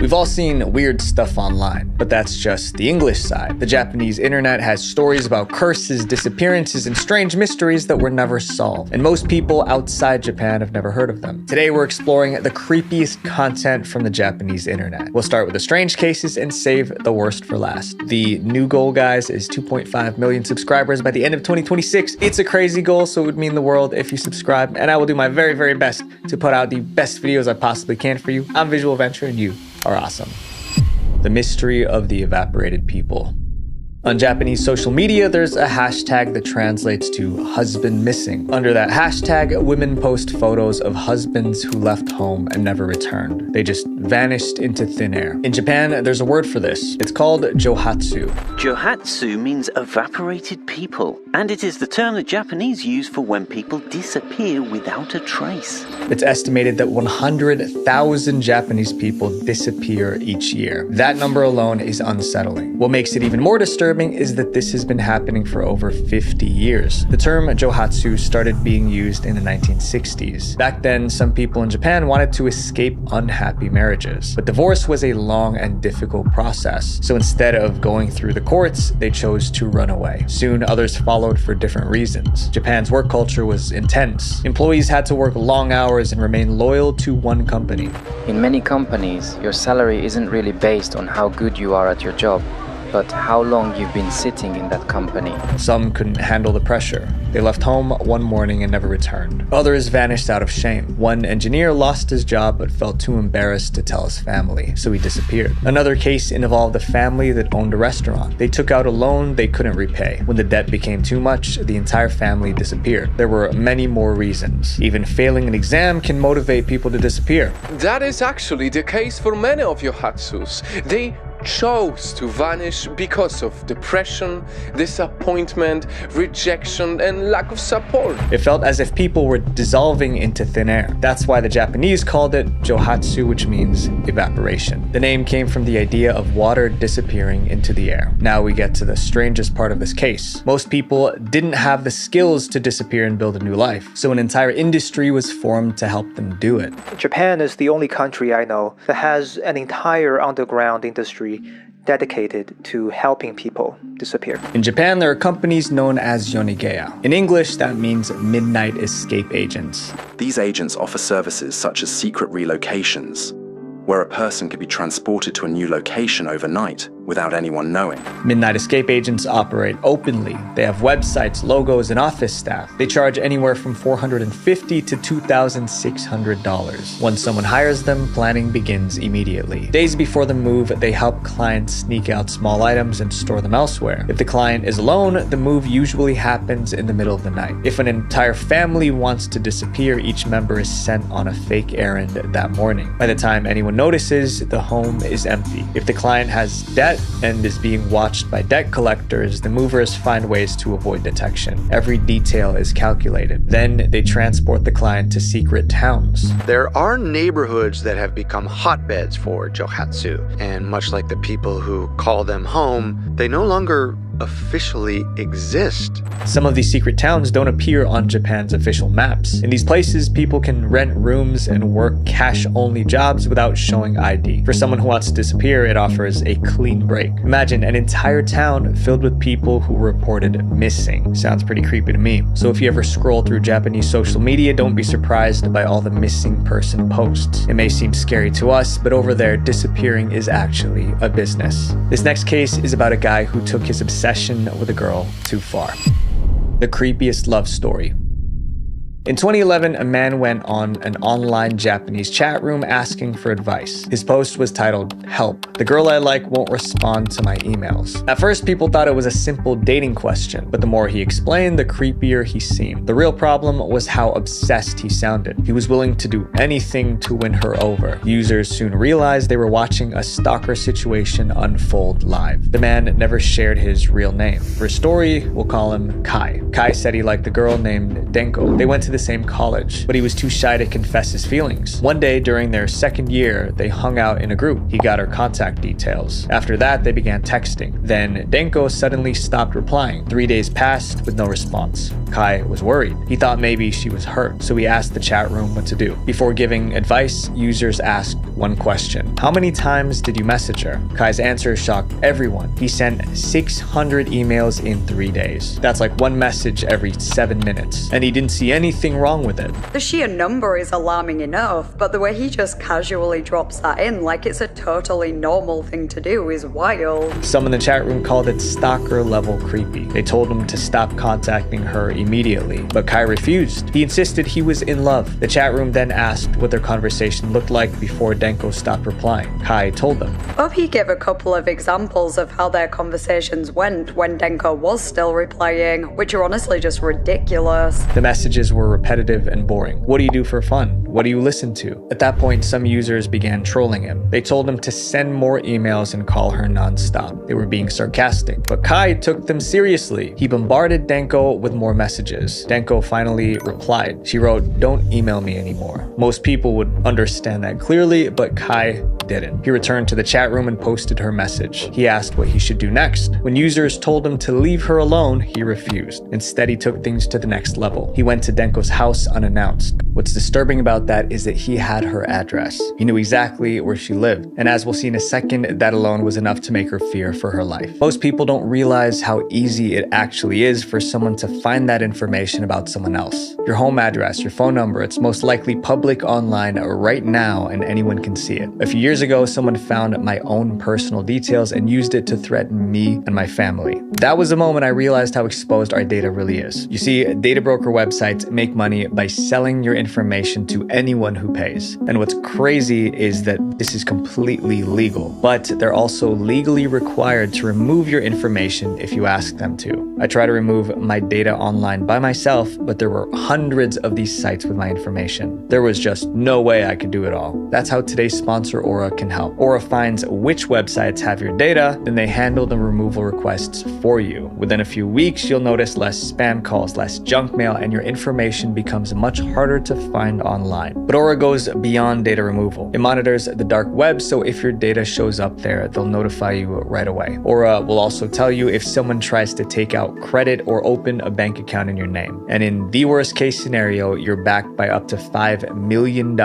We've all seen weird stuff online, but that's just the English side. The Japanese internet has stories about curses, disappearances, and strange mysteries that were never solved, and most people outside Japan have never heard of them. Today we're exploring the creepiest content from the Japanese internet. We'll start with the strange cases and save the worst for last. The new goal, guys, is 2.5 million subscribers by the end of 2026. It's a crazy goal, so it would mean the world if you subscribe, and I will do my very, very best to put out the best videos I possibly can for you. I'm Visual Venture, and you are awesome. The mystery of the evaporated people. On Japanese social media, there's a hashtag that translates to husband missing. Under that hashtag, women post photos of husbands who left home and never returned. They just vanished into thin air. In Japan, there's a word for this. It's called johatsu. Johatsu means evaporated people, and it is the term the Japanese use for when people disappear without a trace. It's estimated that 100,000 Japanese people disappear each year. That number alone is unsettling. What makes it even more disturbing is that this has been happening for over 50 years. The term johatsu started being used in the 1960s. Back then, some people in Japan wanted to escape unhappy marriages, but divorce was a long and difficult process. So instead of going through the courts, they chose to run away. Soon, others followed for different reasons. Japan's work culture was intense. Employees had to work long hours and remain loyal to one company. In many companies, your salary isn't really based on how good you are at your job, but how long you've been sitting in that company. Some couldn't handle the pressure. They left home one morning and never returned. Others vanished out of shame. One engineer lost his job but felt too embarrassed to tell his family, so he disappeared. Another case involved a family that owned a restaurant. They took out a loan they couldn't repay. When the debt became too much, the entire family disappeared. There were many more reasons. Even failing an exam can motivate people to disappear. That is actually the case for many of yohatsus. They chose to vanish because of depression, disappointment, rejection, and lack of support. It felt as if people were dissolving into thin air. That's why the Japanese called it johatsu, which means evaporation. The name came from the idea of water disappearing into the air. Now we get to the strangest part of this case. Most people didn't have the skills to disappear and build a new life, so an entire industry was formed to help them do it. Japan is the only country I know that has an entire underground industry dedicated to helping people disappear. In Japan, there are companies known as yonigeya. In English, that means midnight escape agents. These agents offer services such as secret relocations, where a person could be transported to a new location overnight without anyone knowing. Midnight escape agents operate openly. They have websites, logos, and office staff. They charge anywhere from $450 to $2,600. Once someone hires them, planning begins immediately. Days before the move, they help clients sneak out small items and store them elsewhere. If the client is alone, the move usually happens in the middle of the night. If an entire family wants to disappear, each member is sent on a fake errand that morning. By the time anyone notices, the home is empty. If the client has debt and is being watched by debt collectors, the movers find ways to avoid detection. Every detail is calculated. Then they transport the client to secret towns. There are neighborhoods that have become hotbeds for johatsu, and much like the people who call them home, they no longer officially exist. Some of these secret towns don't appear on Japan's official maps. In these places, people can rent rooms and work cash-only jobs without showing ID. For someone who wants to disappear, it offers a clean break. Imagine an entire town filled with people who reported missing. Sounds pretty creepy to me. So if you ever scroll through Japanese social media, don't be surprised by all the missing person posts. It may seem scary to us, but over there, disappearing is actually a business. This next case is about a guy who took his obsession with a girl too far. The creepiest love story. In 2011, a man went on an online Japanese chat room asking for advice. His post was titled, "Help. The girl I like won't respond to my emails." At first, people thought it was a simple dating question, but the more he explained, the creepier he seemed. The real problem was how obsessed he sounded. He was willing to do anything to win her over. Users soon realized they were watching a stalker situation unfold live. The man never shared his real name. For his story, we'll call him Kai. Kai said he liked a girl named Denko. They went to the same college, but he was too shy to confess his feelings. One day during their second year, they hung out in a group. He got her contact details. After that, they began texting. Then Denko suddenly stopped replying. 3 days passed with no response. Kai was worried. He thought maybe she was hurt, so he asked the chat room what to do. Before giving advice, users asked one question: how many times did you message her? Kai's answer shocked everyone. He sent 600 emails in 3 days. That's like one message every 7 minutes, and he didn't see anything wrong with it. The sheer number is alarming enough, but the way he just casually drops that in like it's a totally normal thing to do is wild. Some in the chat room called it stalker level creepy. They told him to stop contacting her immediately, but Kai refused. He insisted he was in love. The chat room then asked what their conversation looked like before Denko stopped replying. Kai told them. Obi gave a couple of examples of how their conversations went when Denko was still replying, which are honestly just ridiculous. The messages were repetitive and boring. What do you do for fun? What do you listen to? At that point, some users began trolling him. They told him to send more emails and call her non-stop. They were being sarcastic, but Kai took them seriously. He bombarded Denko with more messages. Denko finally replied. She wrote, "Don't email me anymore." Most people would understand that clearly, but Kai didn't. He returned to the chat room and posted her message. He asked what he should do next. When users told him to leave her alone, he refused. Instead, he took things to the next level. He went to Denko's house unannounced. What's disturbing about that is that he had her address. He knew exactly where she lived. And as we'll see in a second, that alone was enough to make her fear for her life. Most people don't realize how easy it actually is for someone to find that information about someone else. Your home address, your phone number, it's most likely public online right now and anyone can see it. A few years ago, someone found my own personal details and used it to threaten me and my family. That was the moment I realized how exposed our data really is. You see, data broker websites make money by selling your information to anyone who pays. And what's crazy is that this is completely legal, but they're also legally required to remove your information if you ask them to. I tried to remove my data online by myself, but there were hundreds of these sites with my information. There was just no way I could do it all. That's how today's sponsor Aura can help. Aura finds which websites have your data, then they handle the removal requests for you. Within a few weeks, you'll notice less spam calls, less junk mail, and your information becomes much harder to find online. But Aura goes beyond data removal. It monitors the dark web, so if your data shows up there, they'll notify you right away. Aura will also tell you if someone tries to take out credit or open a bank account in your name. And in the worst case scenario, you're backed by up to $5 million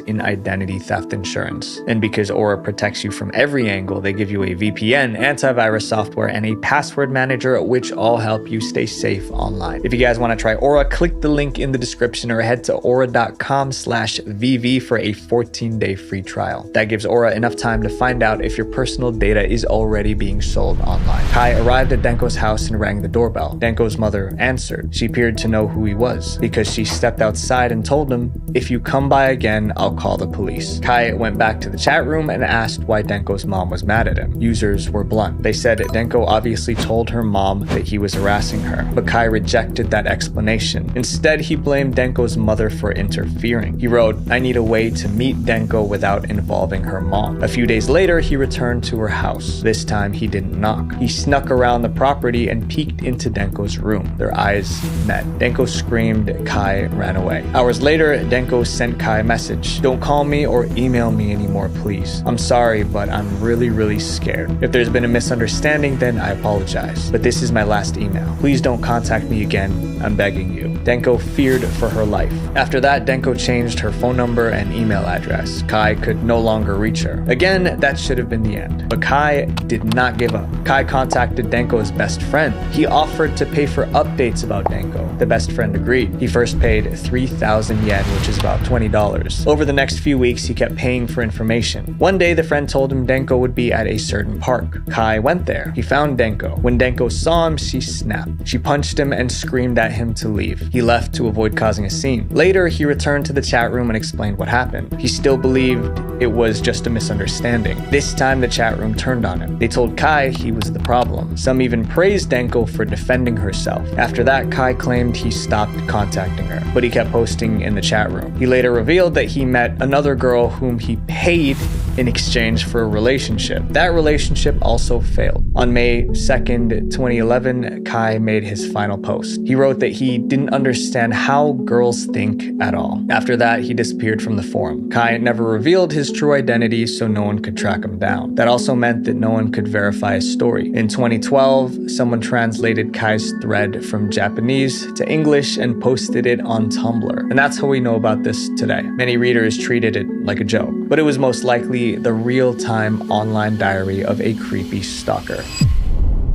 in identity theft insurance. And because Aura protects you from every angle, they give you a VPN, antivirus software, and a password manager, which all help you stay safe online. If you guys want to try Aura, click the link in the description or head to aura.com/VV for a 14-day free trial. That gives Aura enough time to find out if your personal data is already being sold online. Kai arrived at Denko's house and rang the doorbell. Denko's mother answered. She appeared to know who he was because she stepped outside and told him, "If you come by again, I'll call the police." Kai went back to the chat room and asked why Denko's mom was mad at him. Users were blunt. They said Denko obviously told her mom that he was harassing her, but Kai rejected that explanation. Instead, he blamed Denko's mother for interfering. He wrote, "I need a way to meet Denko without involving her mom." A few days later, he returned to her house. This time, he didn't knock. He snuck around the property and peeked into Denko's room. Their eyes met. Denko screamed. Kai ran away. Hours later, Denko sent Kai a message. "Don't call me or email me anymore, please. I'm sorry, but I'm really scared. If there's been a misunderstanding, then I apologize. But this is my last email. Please don't contact me again. I'm begging you." Denko feared for her life. After that, Denko changed her phone number and email address. Kai could no longer reach her. Again, that should have been the end. But Kai did not give up. Kai contacted Denko's best friend. He offered to pay for updates about Denko. The best friend agreed. He first paid 3,000 yen, which is about $20. Over the next few weeks, he kept paying for information. One day, the friend told him Denko would be at a certain park. Kai went there. He found Denko. When Denko saw him, she snapped. She punched him and screamed at him to leave. He left to avoid causing a scene. Later, he returned to the chat room and explained what happened. He still believed it was just a misunderstanding. This time, the chat room turned on him. They told Kai he was the problem. Some even praised Denko for defending herself. After that, Kai claimed he stopped contacting her, but he kept posting in the chat room. He later revealed that he met another girl whom he paid in exchange for a relationship. That relationship also failed. On May 2nd, 2011, Kai made his final post. He wrote that he didn't understand how girls think at all. After that, he disappeared from the forum. Kai never revealed his true identity, so no one could track him down. That also meant that no one could verify his story. In 2012, someone translated Kai's thread from Japanese to English and posted it on Tumblr. And that's how we know about this today. Many readers treated it like a joke, but it was most likely the real-time online diary of a creepy stalker.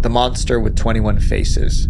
The monster with 21 faces.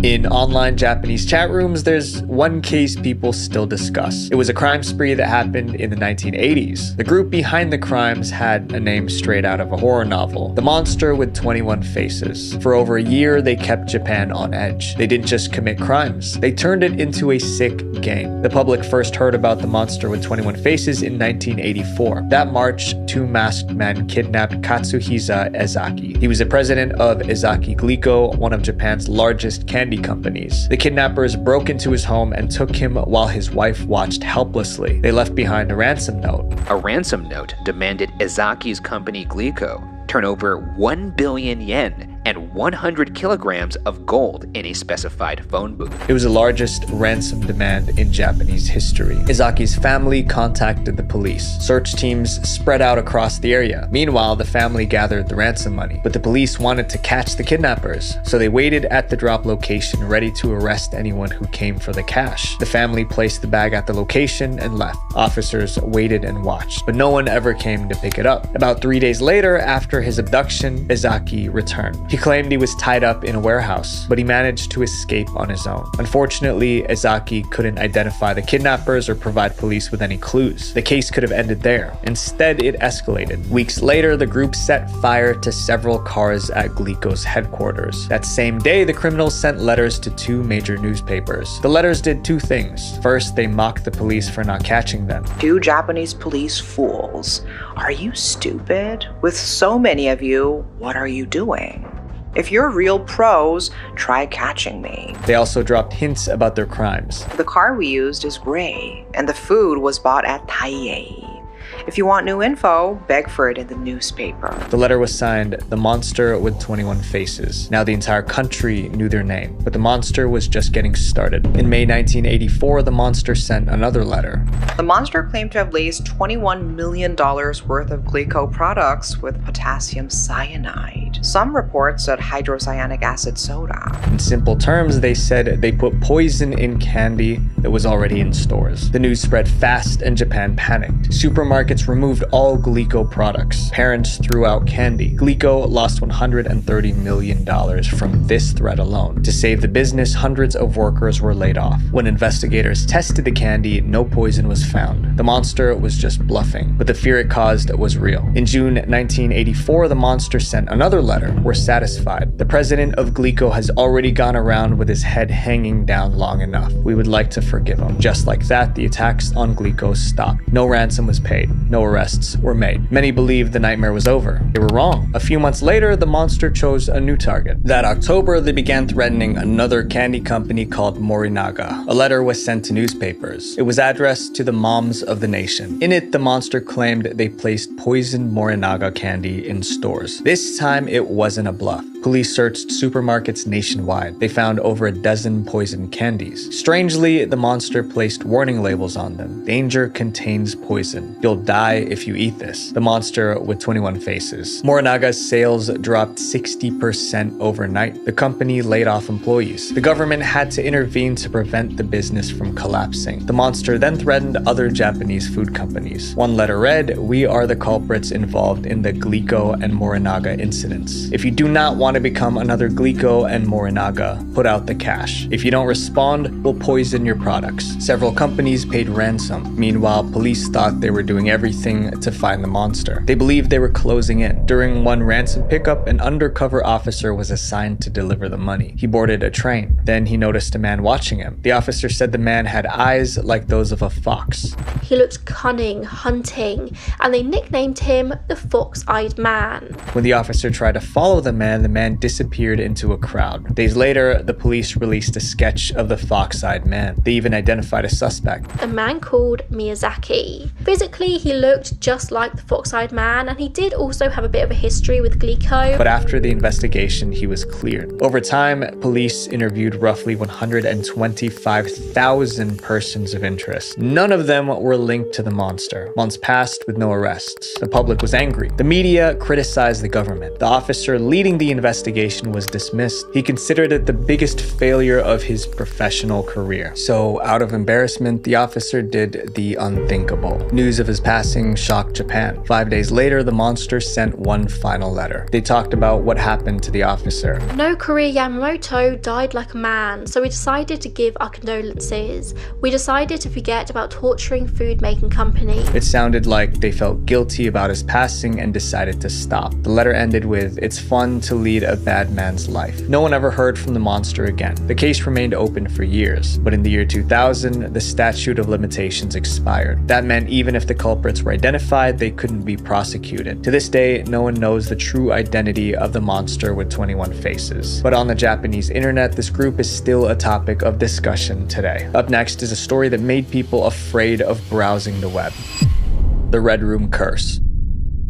In online Japanese chat rooms, there's one case people still discuss. It was a crime spree that happened in the 1980s. The group behind the crimes had a name straight out of a horror novel, The Monster with 21 Faces. For over a year, they kept Japan on edge. They didn't just commit crimes, they turned it into a sick game. The public first heard about The Monster with 21 Faces in 1984. That March, two masked men kidnapped Katsuhisa Ezaki. He was the president of Ezaki Glico, one of Japan's largest candy companies. The kidnappers broke into his home and took him while his wife watched helplessly. They left behind a ransom note. A ransom note demanded Ezaki's company Glico turn over 1 billion yen and 100 kilograms of gold in a specified phone booth. It was the largest ransom demand in Japanese history. Ezaki's family contacted the police. Search teams spread out across the area. Meanwhile, the family gathered the ransom money, but the police wanted to catch the kidnappers, so they waited at the drop location ready to arrest anyone who came for the cash. The family placed the bag at the location and left. Officers waited and watched, but no one ever came to pick it up. About 3 days later, after his abduction, Ezaki returned. He claimed he was tied up in a warehouse, but he managed to escape on his own. Unfortunately, Ezaki couldn't identify the kidnappers or provide police with any clues. The case could have ended there. Instead, it escalated. Weeks later, the group set fire to several cars at Glico's headquarters. That same day, the criminals sent letters to two major newspapers. The letters did two things. First, they mocked the police for not catching them. "Do Japanese police fools? Are you stupid? With so many of you, what are you doing? If you're real pros, try catching me." They also dropped hints about their crimes. "The car we used is gray, and the food was bought at Taiyei. If you want new info, beg for it in the newspaper." The letter was signed, The Monster with 21 Faces. Now the entire country knew their name, but the monster was just getting started. In May 1984, the monster sent another letter. The monster claimed to have laced $21 million worth of Glico products with potassium cyanide. Some reports said hydrocyanic acid soda. In simple terms, they said they put poison in candy that was already in stores. The news spread fast and Japan panicked. Supermarkets removed all Glico products. Parents threw out candy. Glico lost $130 million from this threat alone. To save the business, hundreds of workers were laid off. When investigators tested the candy, no poison was found. The monster was just bluffing, but the fear it caused was real. In June 1984, the monster sent another letter. We're satisfied. The president of Glico has already gone around with his head hanging down long enough. We would like to forgive him. Just like that, the attacks on Glico stopped. No ransom was paid. No arrests were made. Many believed the nightmare was over. They were wrong. A few months later, the monster chose a new target. That October, they began threatening another candy company called Morinaga. A letter was sent to newspapers. It was addressed to the moms of the nation. In it, the monster claimed they placed poisoned Morinaga candy in stores. This time, it wasn't a bluff. Police searched supermarkets nationwide. They found over a dozen poisoned candies. Strangely, the monster placed warning labels on them. Danger contains poison. You'll die if you eat this. The monster with 21 faces. Morinaga's sales dropped 60% overnight. The company laid off employees. The government had to intervene to prevent the business from collapsing. The monster then threatened other Japanese food companies. One letter read, "We are the culprits involved in the Glico and Morinaga incidents. If you do not want to become another Glico and Morinaga, put out the cash. If you don't respond, we'll poison your products." Several companies paid ransom. Meanwhile, police thought they were doing everything to find the monster. They believed they were closing in. During one ransom pickup, an undercover officer was assigned to deliver the money. He boarded a train. Then he noticed a man watching him. The officer said the man had eyes like those of a fox. He looked cunning, hunting, and they nicknamed him the Fox-Eyed Man. When the officer tried to follow the man man disappeared into a crowd. Days later, the police released a sketch of the fox-eyed man. They even identified a suspect. A man called Miyazaki. Physically, he looked just like the fox-eyed man, and he did also have a bit of a history with Glico. But after the investigation, he was cleared. Over time, police interviewed roughly 125,000 persons of interest. None of them were linked to the monster. Months passed with no arrests. The public was angry. The media criticized the government. The officer leading the investigation was dismissed. He considered it the biggest failure of his professional career. So, out of embarrassment, the officer did the unthinkable. News of his passing shocked Japan. 5 days later, the monster sent one final letter. They talked about what happened to the officer. No Korea Yamamoto died like a man, so we decided to give our condolences. We decided to forget about torturing food-making company. It sounded like they felt guilty about his passing and decided to stop. The letter ended with, "It's fun to lead a bad man's life." No one ever heard from the monster again. The case remained open for years, but in the year 2000, the statute of limitations expired. That meant even if the culprits were identified, they couldn't be prosecuted. To this day, no one knows the true identity of the monster with 21 faces. But on the Japanese internet, this group is still a topic of discussion today. Up next is a story that made people afraid of browsing the web. The Red Room Curse.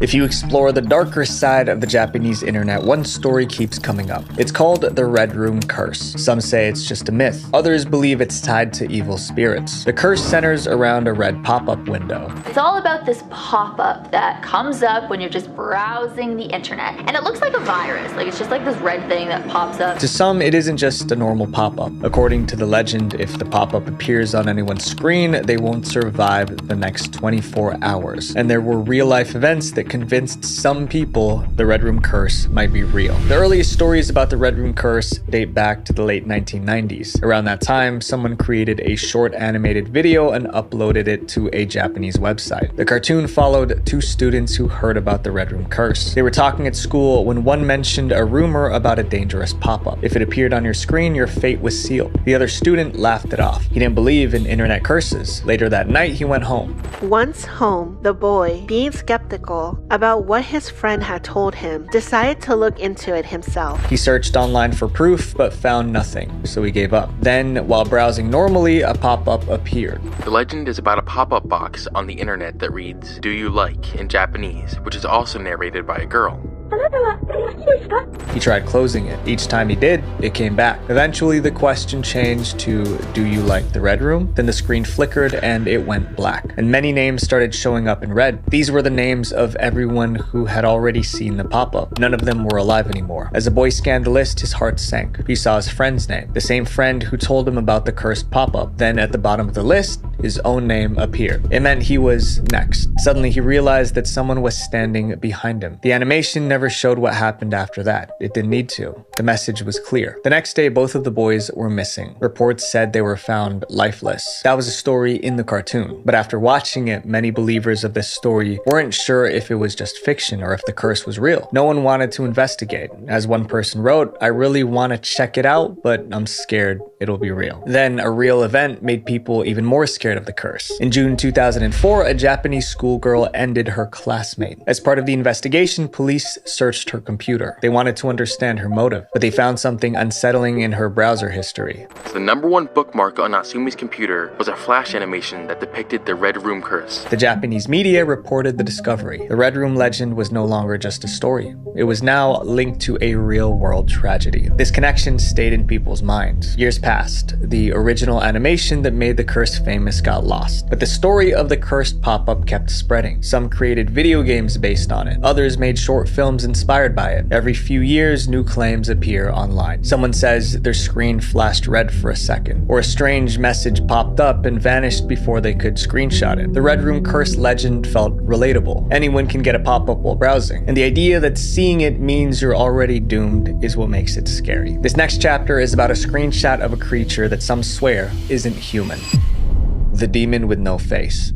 If you explore the darker side of the Japanese internet, one story keeps coming up. It's called the Red Room Curse. Some say it's just a myth. Others believe it's tied to evil spirits. The curse centers around a red pop-up window. It's all about this pop-up that comes up when you're just browsing the internet. And it looks like a virus. Like it's just like this red thing that pops up. To some, it isn't just a normal pop-up. According to the legend, if the pop-up appears on anyone's screen, they won't survive the next 24 hours. And there were real-life events that convinced some people the Red Room Curse might be real. The earliest stories about the Red Room Curse date back to the late 1990s. Around that time, someone created a short animated video and uploaded it to a Japanese website. The cartoon followed two students who heard about the Red Room Curse. They were talking at school when one mentioned a rumor about a dangerous pop-up. If it appeared on your screen, your fate was sealed. The other student laughed it off. He didn't believe in internet curses. Later that night, he went home. Once home, the boy, being skeptical about what his friend had told him, decided to look into it himself. He searched online for proof, but found nothing, so he gave up. Then, while browsing normally, a pop-up appeared. The legend is about a pop-up box on the internet that reads, "Do you like?" in Japanese, which is also narrated by a girl. He tried closing it. Each time he did, it came back. Eventually, the question changed to, "Do you like the Red Room?" Then the screen flickered and it went black. And many names started showing up in red. These were the names of everyone who had already seen the pop-up. None of them were alive anymore. As the boy scanned the list, his heart sank. He saw his friend's name, the same friend who told him about the cursed pop-up. Then at the bottom of the list, his own name appeared. It meant he was next. Suddenly, he realized that someone was standing behind him. The animation never showed what happened after that. It didn't need to. The message was clear. The next day, both of the boys were missing. Reports said they were found lifeless. That was a story in the cartoon. But after watching it, many believers of this story weren't sure if it was just fiction or if the curse was real. No one wanted to investigate. As one person wrote, "I really want to check it out, but I'm scared it'll be real." Then a real event made people even more scared of the curse. In June 2004, a Japanese schoolgirl ended her classmate. As part of the investigation, police searched her computer. They wanted to understand her motive, but they found something unsettling in her browser history. The #1 bookmark on Natsumi's computer was a flash animation that depicted the Red Room Curse. The Japanese media reported the discovery. The Red Room legend was no longer just a story. It was now linked to a real-world tragedy. This connection stayed in people's minds. Years passed. The original animation that made the curse famous got lost. But the story of the cursed pop-up kept spreading. Some created video games based on it. Others made short films inspired by it. Every few years, new claims appear online. Someone says their screen flashed red for a second, or a strange message popped up and vanished before they could screenshot it. The Red Room Curse legend felt relatable. Anyone can get a pop-up while browsing, and the idea that seeing it means you're already doomed is what makes it scary. This next chapter is about a screenshot of a creature that some swear isn't human. The Demon with No Face.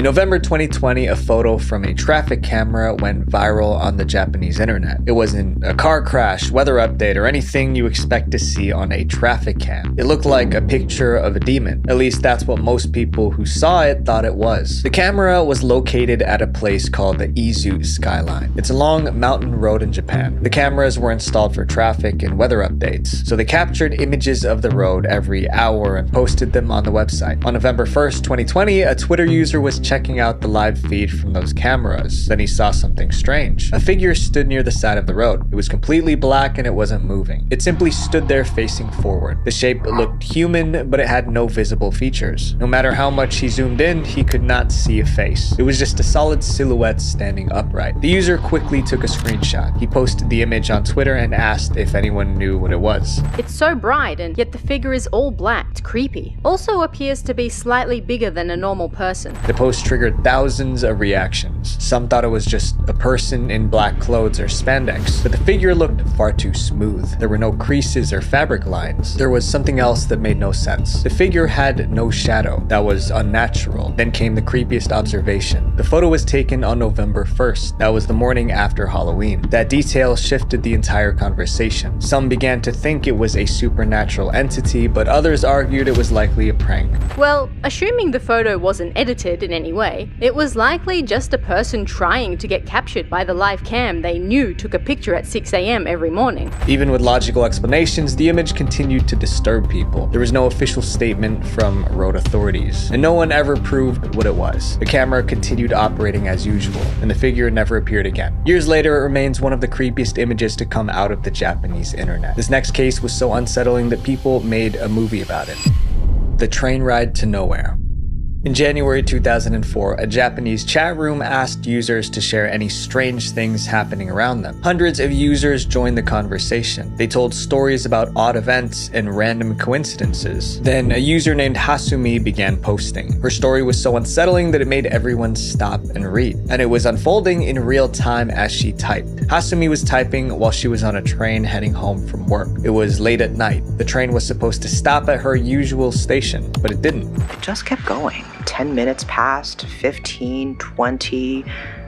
In November 2020, a photo from a traffic camera went viral on the Japanese internet. It wasn't a car crash, weather update, or anything you expect to see on a traffic cam. It looked like a picture of a demon. At least that's what most people who saw it thought it was. The camera was located at a place called the Izu Skyline. It's a long mountain road in Japan. The cameras were installed for traffic and weather updates, so they captured images of the road every hour and posted them on the website. On November 1st, 2020, a Twitter user was checking out the live feed from those cameras. Then he saw something strange. A figure stood near the side of the road. It was completely black and it wasn't moving. It simply stood there facing forward. The shape looked human, but it had no visible features. No matter how much he zoomed in, he could not see a face. It was just a solid silhouette standing upright. The user quickly took a screenshot. He posted the image on Twitter and asked if anyone knew what it was. It's so bright, and yet the figure is all black. It's creepy. Also appears to be slightly bigger than a normal person. The post triggered thousands of reactions. Some thought it was just a person in black clothes or spandex, but the figure looked far too smooth. There were no creases or fabric lines. There was something else that made no sense. The figure had no shadow. That was unnatural. Then came the creepiest observation. The photo was taken on November 1st. That was the morning after Halloween. That detail shifted the entire conversation. Some began to think it was a supernatural entity, but others argued it was likely a prank. Well, assuming the photo wasn't edited in any way, it was likely just a person trying to get captured by the live cam they knew took a picture at 6 a.m. every morning. Even with logical explanations, the image continued to disturb people. There was no official statement from road authorities, and no one ever proved what it was. The camera continued operating as usual, and the figure never appeared again. Years later, it remains one of the creepiest images to come out of the Japanese internet. This next case was so unsettling that people made a movie about it. The train ride to nowhere. In January 2004, a Japanese chat room asked users to share any strange things happening around them. Hundreds of users joined the conversation. They told stories about odd events and random coincidences. Then a user named Hasumi began posting. Her story was so unsettling that it made everyone stop and read. And it was unfolding in real time as she typed. Hasumi was typing while she was on a train heading home from work. It was late at night. The train was supposed to stop at her usual station, but it didn't. It just kept going. 10 minutes passed, 15, 20,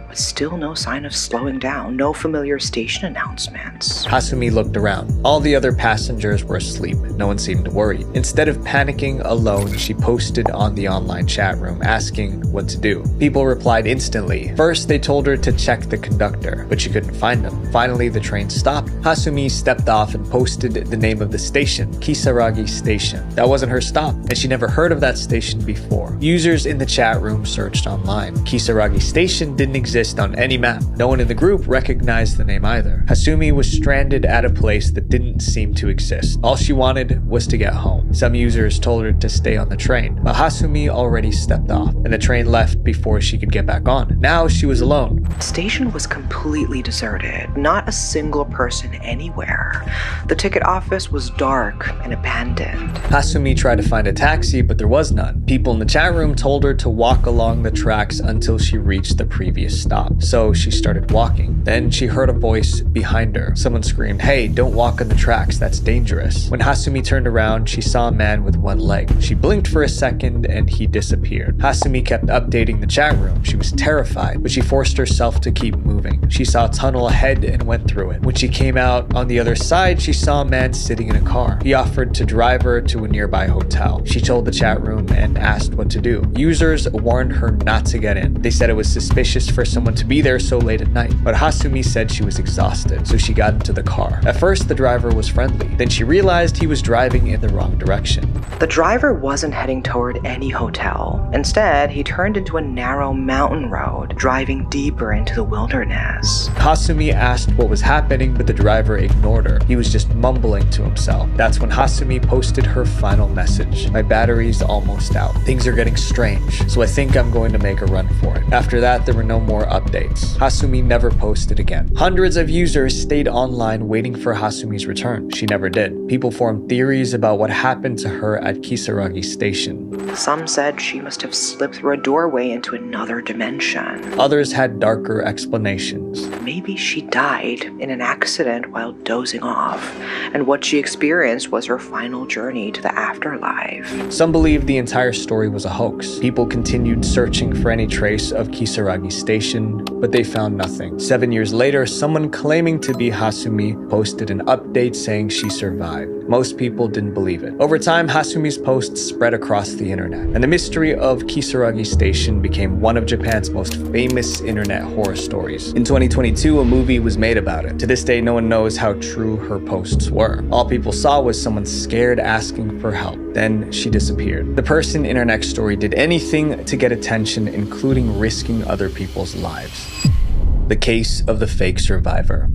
but still no sign of slowing down, no familiar station announcements. Hasumi looked around. All the other passengers were asleep. No one seemed worried. Instead of panicking alone, she posted on the online chat room asking what to do. People replied instantly. First, they told her to check the conductor, but she couldn't find him. Finally, the train stopped. Hasumi stepped off and posted the name of the station, Kisaragi Station. That wasn't her stop, and she never heard of that station before. Users in the chat room searched online. Kisaragi Station didn't exist on any map. No one in the group recognized the name either. Hasumi was stranded at a place that didn't seem to exist. All she wanted was to get home. Some users told her to stay on the train, but Hasumi already stepped off, and the train left before she could get back on. Now she was alone. The station was completely deserted. Not a single person anywhere. The ticket office was dark and abandoned. Hasumi tried to find a taxi, but there was none. People in the chat room told her to walk along the tracks until she reached the previous stop. So she started walking. Then she heard a voice behind her. Someone screamed, "Hey, don't walk on the tracks, that's dangerous." When Hasumi turned around, she saw a man with one leg. She blinked for a second and he disappeared. Hasumi kept updating the chat room. She was terrified, but she forced herself to keep moving. She saw a tunnel ahead and went through it. When she came out on the other side, she saw a man sitting in a car. He offered to drive her to a nearby hotel. She told the chat room and asked what to do. Users warned her not to get in. They said it was suspicious for someone to be there so late at night, but Hasumi said she was exhausted, so she got into the car. At first, the driver was friendly. Then she realized he was driving in the wrong direction. The driver wasn't heading toward any hotel. Instead, he turned into a narrow mountain road, driving deeper into the wilderness. Hasumi asked what was happening, but the driver ignored her. He was just mumbling to himself. That's when Hasumi posted her final message. "My battery's almost out. Things are getting strange, so I think I'm going to make a run for it." After that, there were no more updates. Hasumi never posted again. Hundreds of users stayed online waiting for Hasumi's return. She never did. People formed theories about what happened to her at Kisaragi Station. Some said she must have slipped through a doorway into another dimension. Others had darker explanations. things. Maybe she died in an accident while dozing off, and what she experienced was her final journey to the afterlife. Some believe the entire story was a hoax. People continued searching for any trace of Kisaragi Station, but they found nothing. 7 years later, someone claiming to be Hasumi posted an update saying she survived. Most people didn't believe it. Over time, Hasumi's posts spread across the internet, and the mystery of Kisaragi Station became one of Japan's most famous internet horror stories. In 2022, a movie was made about it. To this day, no one knows how true her posts were. All people saw was someone scared asking for help. Then she disappeared. The person in her next story did anything to get attention, including risking other people's lives. The case of the fake survivor.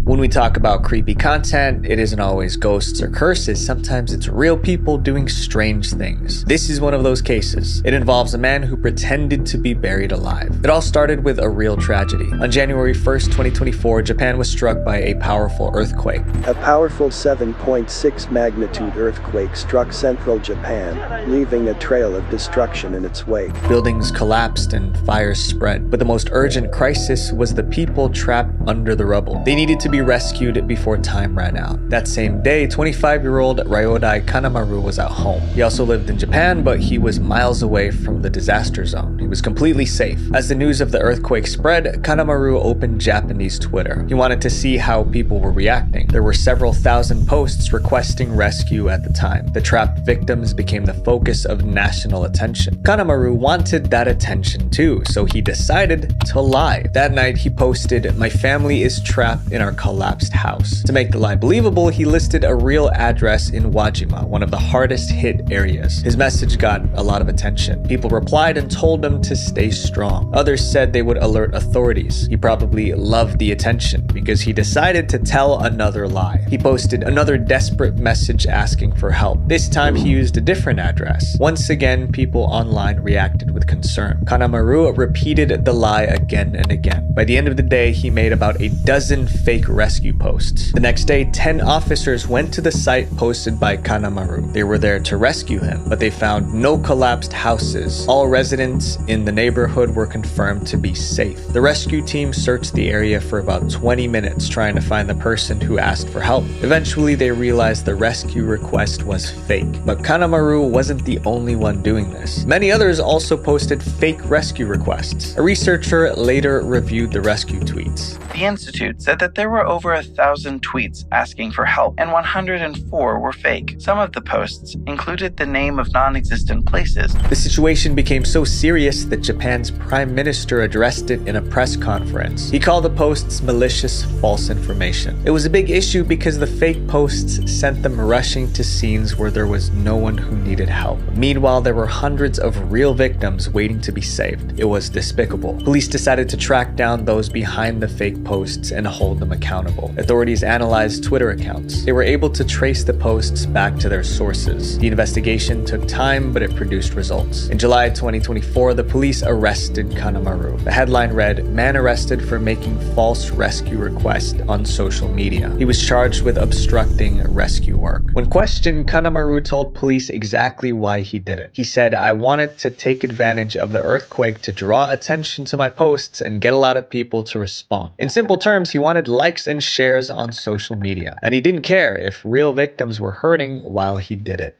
When we talk about creepy content, it isn't always ghosts or curses. Sometimes it's real people doing strange things. This is one of those cases. It involves a man who pretended to be buried alive. It all started with a real tragedy. On January 1st, 2024, Japan was struck by a powerful earthquake. A powerful 7.6 magnitude earthquake struck central Japan, leaving a trail of destruction in its wake. Buildings collapsed and fires spread. But the most urgent crisis was the people trapped under the rubble. They needed to be rescued before time ran out. That same day, 25-year-old Ryodai Kanemaru was at home. He also lived in Japan, but he was miles away from the disaster zone. He was completely safe. As the news of the earthquake spread, Kanemaru opened Japanese Twitter. He wanted to see how people were reacting. There were several thousand posts requesting rescue at the time. The trapped victims became the focus of national attention. Kanemaru wanted that attention too, so he decided to lie. That night, he posted, "My family is trapped in our collapsed house." To make the lie believable, he listed a real address in Wajima, one of the hardest hit areas. His message got a lot of attention. People replied and told him to stay strong. Others said they would alert authorities. He probably loved the attention because he decided to tell another lie. He posted another desperate message asking for help. This time he used a different address. Once again, people online reacted with concern. Kanemaru repeated the lie again and again. By the end of the day, he made about a dozen fake rescue posts. The next day, 10 officers went to the site posted by Kanemaru. They were there to rescue him, but they found no collapsed houses. All residents in the neighborhood were confirmed to be safe. The rescue team searched the area for about 20 minutes trying to find the person who asked for help. Eventually, they realized the rescue request was fake, but Kanemaru wasn't the only one doing this. Many others also posted fake rescue requests. A researcher later reviewed the rescue tweets. The Institute said that there were over 1,000 tweets asking for help, and 104 were fake. Some of the posts included the name of non-existent places. The situation became so serious that Japan's prime minister addressed it in a press conference. He called the posts malicious false information. It was a big issue because the fake posts sent them rushing to scenes where there was no one who needed help. Meanwhile, there were hundreds of real victims waiting to be saved. It was despicable. Police decided to track down those behind the fake posts and hold them accountable. Authorities analyzed Twitter accounts. They were able to trace the posts back to their sources. The investigation took time, but it produced results. In July 2024, the police arrested Kanemaru. The headline read, "Man arrested for making false rescue request on social media." He was charged with obstructing rescue work. When questioned, Kanemaru told police exactly why he did it. He said, "I wanted to take advantage of the earthquake to draw attention to my posts and get a lot of people to respond." In simple terms, he wanted likes and shares on social media, and he didn't care if real victims were hurting while he did it.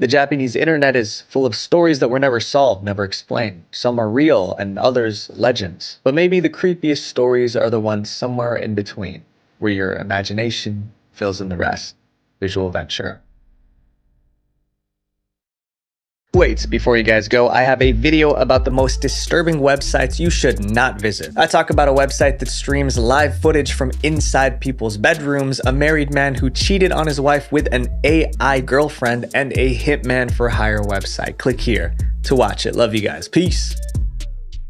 The Japanese internet is full of stories that were never solved, never explained. Some are real and others legends. But maybe the creepiest stories are the ones somewhere in between, where your imagination fills in the rest. Visual Venture. Wait, before you guys go, I have a video about the most disturbing websites you should not visit. I talk about a website that streams live footage from inside people's bedrooms, a married man who cheated on his wife with an AI girlfriend, and a hitman for hire website. Click here to watch it. Love you guys. Peace.